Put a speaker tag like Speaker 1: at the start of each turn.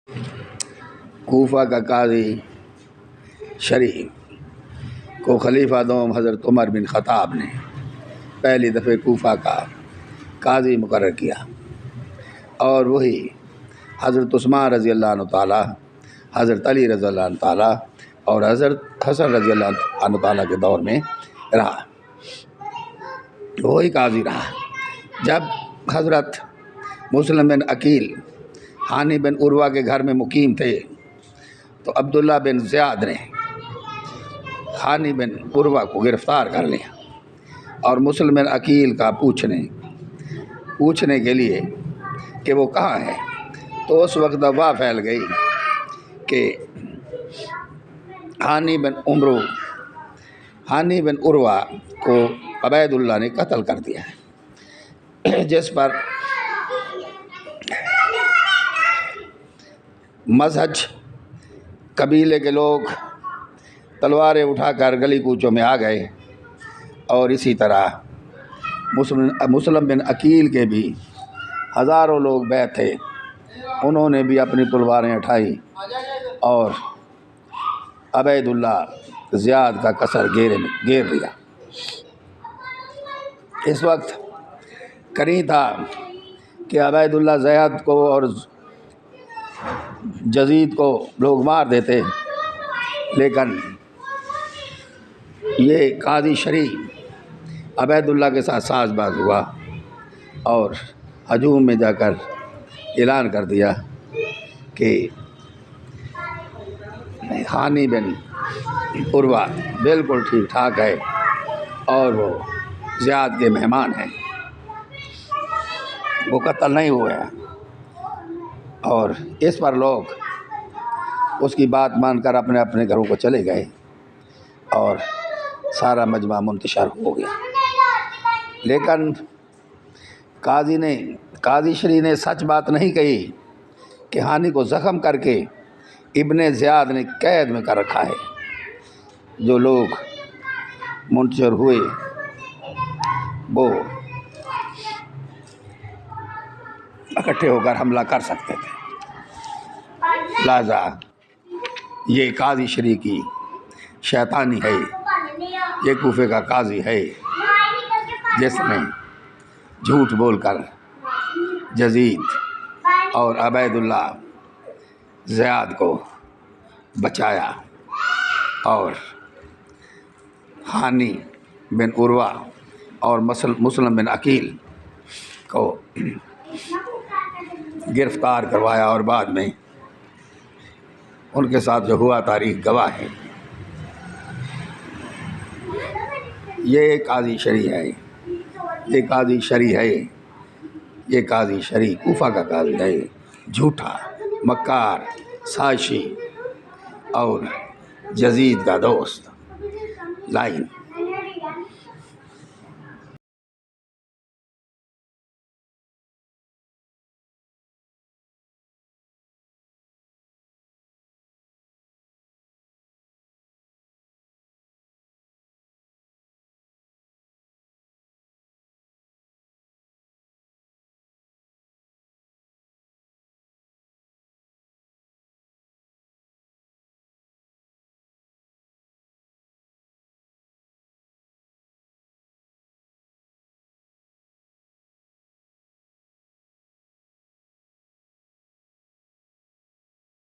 Speaker 1: کوفہ کا قاضی شریع کو خلیفہ دوم حضرت عمر بن خطاب نے پہلی دفعہ کوفہ کا قاضی مقرر کیا، اور وہی حضرت عثمان رضی اللہ عنہ تعالیٰ، حضرت علی رضی اللہ عنہ تعالیٰ اور حضرت حسن رضی اللہ عنہ تعالیٰ کے دور میں رہا، وہی قاضی رہا۔ جب حضرت مسلم بن عقیل ہانی بن عروہ کے گھر میں مقیم تھے تو عبداللہ بن زیاد نے ہانی بن عروہ کو گرفتار کر لیا اور مسلم بن عقیل کا پوچھنے کے لیے کہ وہ کہاں ہے، تو اس وقت افواہ پھیل گئی کہ ہانی بن عروہ کو عبید اللہ نے قتل کر دیا ہے، جس پر مزہج قبیلے کے لوگ تلواریں اٹھا کر گلی کوچوں میں آ گئے، اور اسی طرح مسلم بن عقیل کے بھی ہزاروں لوگ بیٹھ تھے، انہوں نے بھی اپنی تلواریں اٹھائی اور عبید اللہ زیاد کا قصر گھیر لیا۔ اس وقت قریب تھا کہ عبید اللہ زیاد کو اور یزید کو لوگ مار دیتے، لیکن یہ قاضی شریع عبید اللہ کے ساتھ ساز باز ہوا اور ہجوم میں جا کر اعلان کر دیا کہ ہانی بن عروہ بالکل ٹھیک ٹھاک ہے اور وہ زیاد کے مہمان ہیں، وہ قتل نہیں ہوئے ہیں۔ اور اس پر لوگ اس کی بات مان کر اپنے اپنے گھروں کو چلے گئے اور سارا مجمع منتشر ہو گیا، لیکن قاضی شریع نے سچ بات نہیں کہی کہ ہانی کو زخم کر کے ابن زیاد نے قید میں کر رکھا ہے۔ جو لوگ منتشر ہوئے وہ اکٹھے ہو کر حملہ کر سکتے تھے، لہذا یہ قاضی شریع کی شیطانی ہے، یہ کوفے کا قاضی ہے جس نے جھوٹ بول کر یزید اور عبید اللہ زیاد کو بچایا اور ہانی بن عروہ اور مسلم بن عقیل کو گرفتار کروایا، اور بعد میں ان کے ساتھ جو ہوا تاریخ گواہ ہے۔ یہ قاضی شریع ہے، یہ قاضی شریع ہے، یہ قاضی شریع کوفہ کا قاضی ہے، جھوٹا، مکار، سازشی اور یزید کا دوست، لائن۔